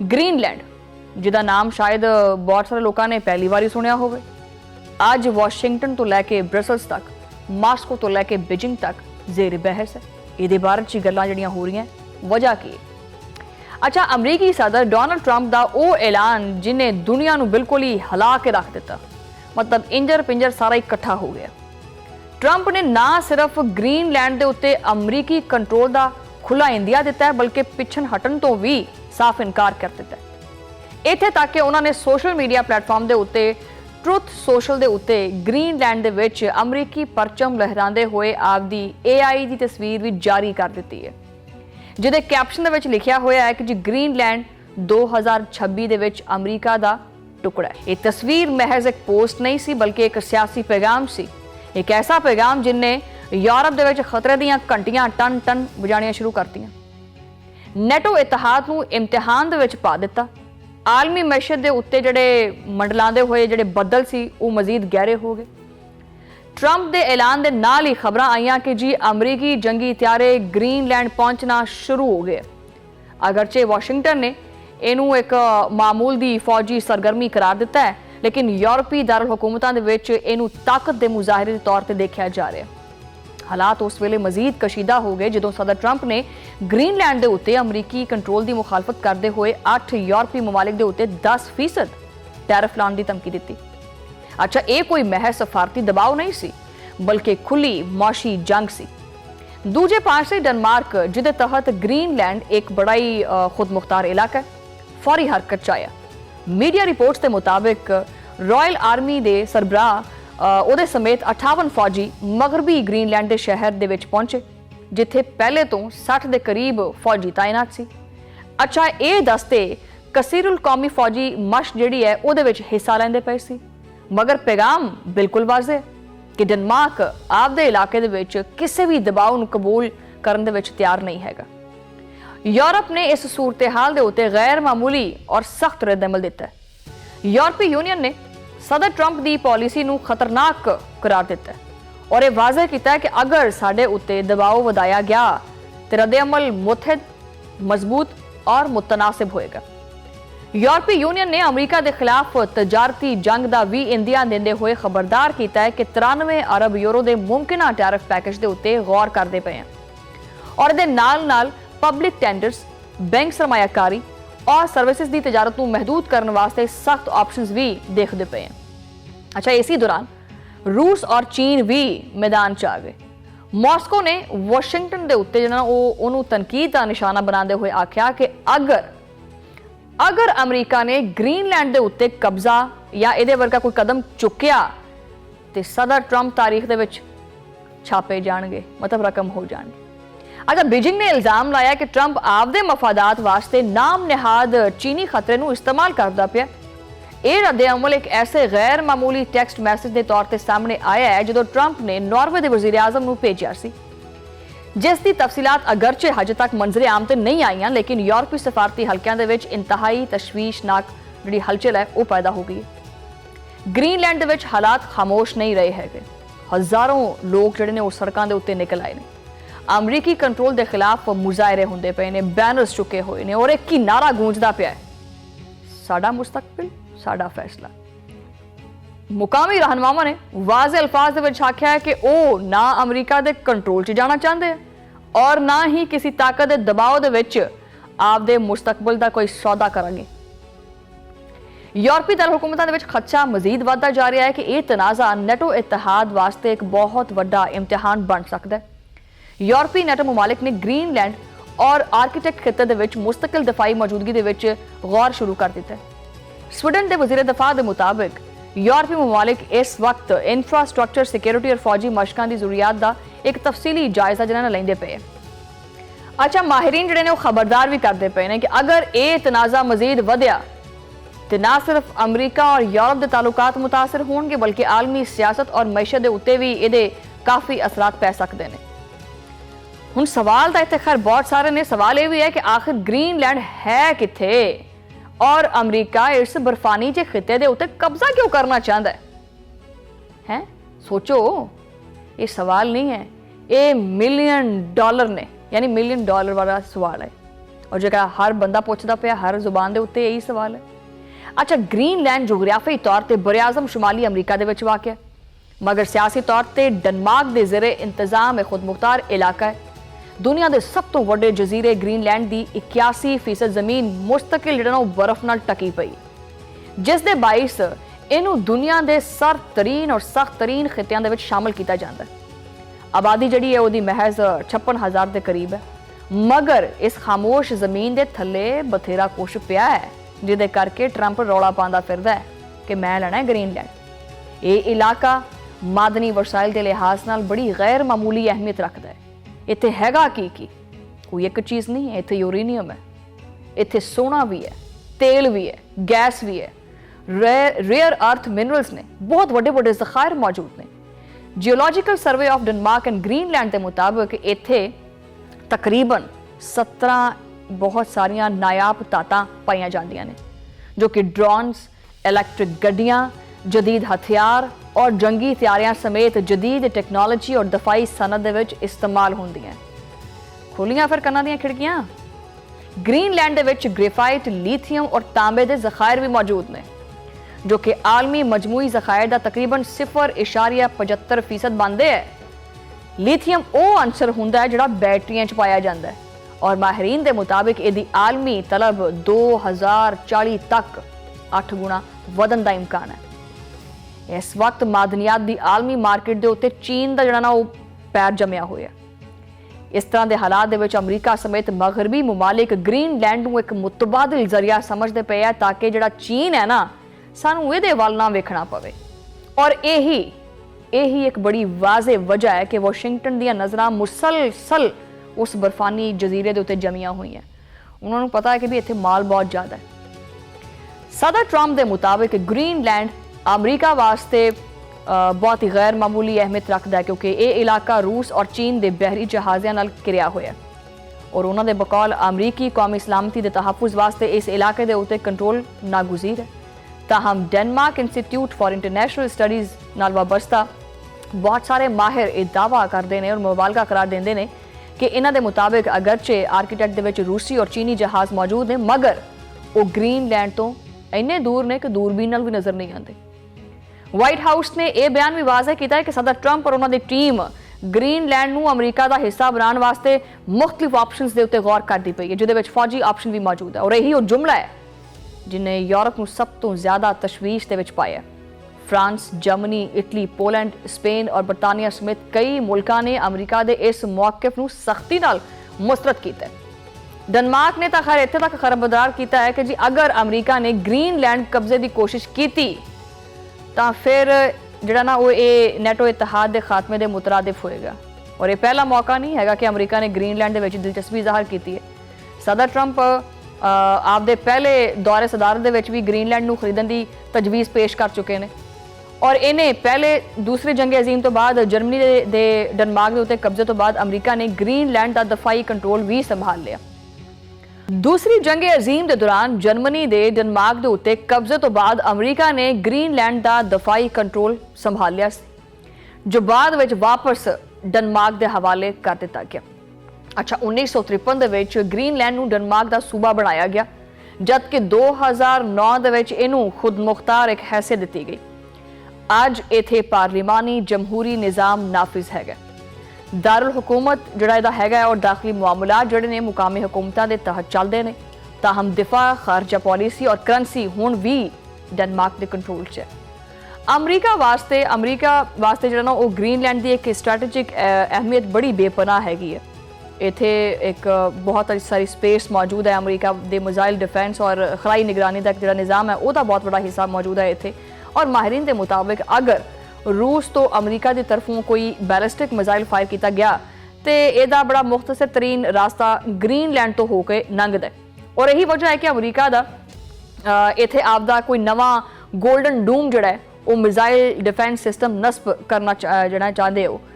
Greenland जिहदा नाम शायद बहुत सारे लोगों ने पहली बार ही सुनिया होवे, अज वाशिंगटन तो लैके ब्रसल्स तक, मास्को तो लैके बीजिंग तक जेर बहस है। ये बारे च गल्लां जिहड़ियां हो रही हैं, वजह की है? अच्छा, अमरीकी सदर डोनाल्ड ट्रंप का वो ऐलान जिन्हें दुनिया नूं बिल्कुल ही हिला के रख दिता, मतलब इंजर पिंजर सारा इकट्ठा हो गया। ट्रंप ने ना सिर्फ ग्रीनलैंड के उत्ते अमरीकी कंट्रोल का खुला इंदिया दिता है, बल्कि पिछन हटन तो भी साफ इनकार कर दिता है। इत्थे तक कि उन्होंने सोशल मीडिया प्लेटफॉर्म के उत्ते ट्रुथ सोशल के उत्ते ग्रीनलैंड दे विच अमरीकी परचम लहराते हुए आपदी AI की तस्वीर भी जारी कर दी है, जिहदे कैप्शन दे विच लिखिया होया है कि जी ग्रीनलैंड 2026 दे विच अमरीका का टुकड़ा है। ये तस्वीर महज एक पोस्ट नहीं सी, बल्कि एक सियासी पैगाम सी, एक ऐसा पैगाम जिन्हें यूरोप दे विच खतरे दीयां घंटियां टन टन बजाणियां शुरू करतीआं, नेटो इतिहाद नूं इम्तिहान दे विच पा दिता। आलमी मैशत के उत्ते जिहड़े मंडलांदे होए जिहड़े बदल सी वो मजीद गहरे हो गए। ट्रंप के ऐलान के नाल ही खबर आईयां कि जी अमरीकी जंगी त्यारे ग्रीनलैंड पहुंचना शुरू हो गए। अगरचे वाशिंगटन ने इनू एक मामूल की फौजी सरगर्मी करार दिता है, लेकिन यूरोपी दारुल हुकूमतां दे विच इनू ताकत के मुजाहरे के तौर पर देखा जा रहा है। हालात उस वेले मजीद कशीदा हो गए जदों सदर ट्रंप ने ग्रीनलैंड के उत्ते अमरीकी कंट्रोल की मुखालफत करते हुए 8 यूरोपी ममालिक के उत्ते 10% टैरिफ लाने की धमकी दी। अच्छा, ये कोई महज सफारती दबाव नहीं सी, बल्कि खुली मौशी जंग सी। दूजे पासे डेनमार्क, जिदे तहत ग्रीनलैंड एक बड़ा ही खुद मुख्तार इलाका है, फौरी हरकत च आया। मीडिया रिपोर्ट्स के मुताबिक रॉयल आर्मी के सरबराह ਉਹਦੇ समेत 58 फौजी मगरबी ग्रीनलैंड के शहर दे विच पहुंचे, जिथे पहले तो 60 के करीब फौजी तैनात सी। अच्छा, ये दस्ते कसीरुल कौमी फौजी मश जिहड़ी है ਉਹਦੇ विच हिस्सा लैंदे पए सी, मगर पैगाम बिल्कुल वाज़े कि डेनमार्क आपदे इलाके दे विच किसी भी दबाव नूं कबूल करन दे विच तैयार नहीं हैगा। यूरोप ने इस सूरत हाल के उत्ते गैर मामूली और सख्त रद्द-अमल दिता है। यूरोपी यूनियन ने सदर ट्रंप की पॉलिसी नूं खतरनाक करार दिता है और यह वाज़ह किया है कि अगर साडे उत्ते दबाव वधाया गया तो रद्द-अमल मुतहद, मजबूत और मुतनासिब होएगा। यूरोपी यूनियन ने अमरीका के खिलाफ तजारती जंग का भी इंदिया देंदे हुए खबरदार किया है कि 93 अरब यूरो के मुमकिन टैरिफ पैकेज के उत्ते गौर करते पे हैं और इहदे नाल पब्लिक टेंडर्स, बैंक सरमायाकारी और सर्विसेज की तजारत को महदूद करने वास्ते सख्त ऑप्शंस भी देखते पे हैं। अच्छा, इसी दौरान रूस और चीन भी मैदान च आ गए। मॉस्को ने वाशिंगटन के उत्ते जिहड़ा उन्होंने तनकीद का निशाना बनाते हुए आख्या कि अगर अमरीका ने ग्रीनलैंड के उत्ते कब्जा या इहदे वर्गा कोई कदम चुकिया तो सदर ट्रंप तारीख दे विच छापे जाणगे, मतलब रकम हो जाएंगे। अच्छा, बीजिंग ने इल्जाम लाया कि ट्रंप आपदे मफादात वास्ते नाम निहाद चीनी खतरे नूं इस्तेमाल करता पिया। यह रद्द-अमल एक ऐसे गैर मामूली टैक्स्ट मैसेज के तौर पर सामने आया है जो ट्रंप ने नॉर्वे के वजीर आजम नूं भेजा सी, जिसकी तफसीलात अगरचे हजे तक मंजरे आम ते नहीं आईयां, लेकिन यूरोपी सफारती हल्कियां दे विच इंतहाई तशवीशनाक जिहड़ी हलचल है वो पैदा हो गई है। ग्रीनलैंड दे विच हालात खामोश नहीं रहे हैगे। हज़ारों लोग जिहड़े ने वो सड़कां दे उत्ते निकल आए ने, अमरीकी कंट्रोल के खिलाफ मुजाहरे होंदे पे ने, बैनर्स चुके हुए ने और एक ही नारा गूंजदा पिया है, साडा मुस्तकबिल साडा फैसला। मुकामी रहनुमावां ने वाज़े अल्फाज दे विच आख्या है कि वो ना अमरीका के कंट्रोल च जाना चाहते हैं और ना ही किसी ताकत के दबाव दे विच आपदे मुस्तकबिल का कोई सौदा करेंगे। यूरोपी दल हुकूमतां दे विच खदशा मजीद बढ़ता जा रहा है कि यह तनाज़ा नेटो इतिहाद वास्ते एक बहुत वड्डा इम्तिहान बन सकता है। यूरोपी नेटो ममालिक ने ग्रीनलैंड और आर्किटेक्ट खिते दे विच मुस्तकिल दफाई मौजूदगी दे विच गौर शुरू कर दिता है। स्वीडन के वजीर दफा के मुताबिक यूरोपी ममालिक इस वक्त इंफ्रास्ट्रक्चर, सिक्योरिटी और फौजी मशकां की जरूरियात का एक तफसीली जायजा जिन्हें लेंदे पे। अच्छा, माहिरीन जिहड़े ने वो खबरदार भी करते पे ने कि अगर ये तनाज़ा मजीद वधिया तो ना सिर्फ अमरीका और यूरोप के ताल्लुकात मुतासर होंगे, बल्कि आलमी सियासत और मैशत के उत्ते भी ये काफ़ी असरात पै सकते हैं। हुण सवाल तो इत्थे खैर बहुत सारे ने। सवाल यह भी है कि आखिर ग्रीनलैंड है कित्थे और अमरीका इस बर्फानी जे खिते दे उत्ते कब्जा क्यों करना चाहता है? सोचो, ये सवाल नहीं है, ये $1 मिलियन ने, यानी $1 मिलियन वाला सवाल है और जो हर बंदा पुछदा पिया, हर जुबान के उत्ते यही सवाल है। अच्छा, ग्रीनलैंड जोग्राफी तौर पर बरआज़म शुमाली अमरीका दे विच वाक़ है, मगर सियासी तौर पर डेनमार्क के ज़ेरे इंतजाम एक खुदमुख्तार इलाका है। दुनिया के सब तो वड्डे जजीरे ग्रीनलैंड की 81% जमीन मुस्तकिल जिहड़ा बर्फ नाल ढकी पई, जिस दे बाइस इनू दुनिया के सर तरीन और सख्त तरीन खित्तियां दे विच शामिल किया जाता है। आबादी जिहड़ी है वो महज 56,000 के करीब है, मगर इस खामोश जमीन के थले बथेरा कुछ पिया है, जिहदे करके ट्रंप रौला पांदा फिरदा है कि मैं लेना है ग्रीनलैंड। ये इलाका मादनी वसाइल के लिहाज नाल बड़ी गैर मामूली अहमियत रखता है। इत्थे हैगा की कोई एक चीज़ नहीं है, इत्थे यूरेनियम है, इत्थे सोना भी है, तेल भी है, गैस भी है, रेयर अर्थ मिनरल्स ने बहुत बड़े बड़े ज़खायर मौजूद ने। Geological survey of Denmark and Greenland के मुताबिक इत्थे तकरीबन 17 बहुत सारिया नायाब धातां पाईयां जांदियां ने, जो कि ड्रोन्स, इलैक्ट्रिक गड्डियां, जदीद हथियार और जंगी तैयारियां समेत जदीद टेक्नोलॉजी और दफाई सनत दे विच इस्तेमाल होंदियां। खोलियां फिर कन्नां दियां खिड़कियां। ग्रीनलैंड दे विच ग्रेफाइट, लीथियम और तांबे दे ज़खायर भी मौजूद ने, जो कि आलमी मजमूई ज़खायर का तकरीबन 0.75% बनते हैं। लीथियम वो अंसर हुंदा है जिहड़ा बैटरियां च पाया जाता है, और माहिरीन के मुताबिक इसकी आलमी तलब 2040 तक 8 गुणा वधन का इम्कान है। इस वक्त मादनियात की आलमी मार्केट के उत्ते चीन का जिहड़ा ना वो पैर जमिया हुआ। इस तरह के हालात दे विच अमरीका समेत मगरबी मुमालिक ग्रीनलैंड को एक मुतबादिल जरिया समझते पे है, ताकि जिहड़ा चीन है ना सानू इहदे वल ना वेखना पवे। और यही एक बड़ी वाज़े वजह है कि वाशिंगटन दी नज़रां मुसलसल उस बर्फानी जजीरे के उत्ते जमियां हुई हैं। उन्होंने पता है कि भी इत्थे माल बहुत ज़्यादा है। सदर ट्रंप के मुताबिक ग्रीनलैंड अमरीका वास्ते बहुत ही गैर मामूली अहमियत रखता है, क्योंकि ये इलाका रूस और चीन के बहरी जहाज़ों नाल घिरिया हुआ है, और उन्होंने बकौल अमरीकी कौमी सलामती के तहफ़ुज़ वास्ते इस इलाके के उत्ते कंट्रोल नागुज़ीर है। ताहम Denmark Institute for International Studies नाल वाबस्ता बहुत सारे माहिर ये दावा करते हैं और मुबालगा करार देंदे ने कि इन्हां दे मुताबिक अगरचे आर्कीटेक्ट दे विच रूसी और चीनी जहाज़ मौजूद हैं, मगर वो ग्रीनलैंड तो इन्ने दूर ने कि दूरबीन नाल भी नज़र नहीं आते। व्हाइट हाउस ने यह बयान भी वाज़ह किया है कि सदर ट्रंप और उन्होंने टीम ग्रीनलैंड नूं अमरीका का हिस्सा बनाने वास्ते मुख्तलिफ ऑप्शनस के उत्ते गौर करती पई है, जिहदे विच फौजी ऑप्शन भी मौजूद है। और यही वो जुमला है जिन्हें यूरोप नूं सब तो ज़्यादा तशवीश दे विच पाया। France, Germany, Italy, Poland, Spain और बरतानिया समेत कई मुल्कां ने अमरीका के इस मौक़िफ़ नूं सख्ती नाल मुस्तरद किया है। डेनमार्क ने तो खैर इत्थे तक खबरदार किया है कि जी अगर अमरीका ने ग्रीनलैंड कब्जे की कोशिश की तो फिर जिहड़ा ना वो ये नेटो इतिहाद के खात्मे के मुतरादिफ होएगा। और ये पहला मौका नहीं है कि अमरीका ने ग्रीनलैंड के विच दिलचस्पी जाहिर की है। सदर ट्रंप आपदे पहले दौरे सदारत दे विच भी ग्रीनलैंड नूं खरीदण की तजवीज़ पेश कर चुके हैं, और इन्हें पहले दूसरी जंग अजीम तो बाद जर्मनी दे डेनमार्क के उत्ते कब्जे तो बाद अमरीका ने ग्रीनलैंड का दफाई कंट्रोल भी संभाल लिया। दूसरी जंग अजीम के दौरान जर्मनी के डेनमार्क के उत्ते कब्जे तो बाद अमरीका ने ग्रीनलैंड का दफाई कंट्रोल संभाल लिया, जो बाद विच वापस डेनमार्क के हवाले कर दिता गया। अच्छा, 1953 के ग्रीनलैंड नूं डेनमार्क का सूबा बनाया गया, जबकि 2009 दे विच इहनूं खुद मुख्तार एक हैसियत दी गई। अज इत्थे पार्लिमानी जमहूरी निज़ाम नाफिज है। दारुल हुकूमत जिहड़ा इहदा हैगा और दाखिली मामलात जिहड़े ने मुकामी हुकूमतां दे तहत चलदे ने, ताहम दिफा, खारजा पॉलिसी और करंसी हुण भी डेनमार्क के कंट्रोल च है। अमरीका वास्ते जिहड़ा ना वो ग्रीनलैंड की एक स्ट्रैटेजिक अहमियत बड़ी बेपनाह हैगी है। इत्थे एक बहुत सारी स्पेस मौजूद है। अमरीका के मिसाइल डिफेंस और खलाई निगरानी का जिहड़ा निज़ाम है उसका बहुत बड़ा हिस्सा मौजूद है इत्थे। और माहिरीन के मुताबिक अगर रूस तो अमरीका की तरफों कोई बैलिस्टिक मिसाइल फायर किया गया तो यदा बड़ा मुख्तसर तरीन रास्ता ग्रीनलैंड तो होकर लंघदा है। और यही वजह है कि अमरीका का इत्थे आपदा कोई नवा गोल्डन डूम जिहड़ा है वो मिसाइल डिफेंस सिस्टम नस्ब करना जिहड़ा चाहते हो।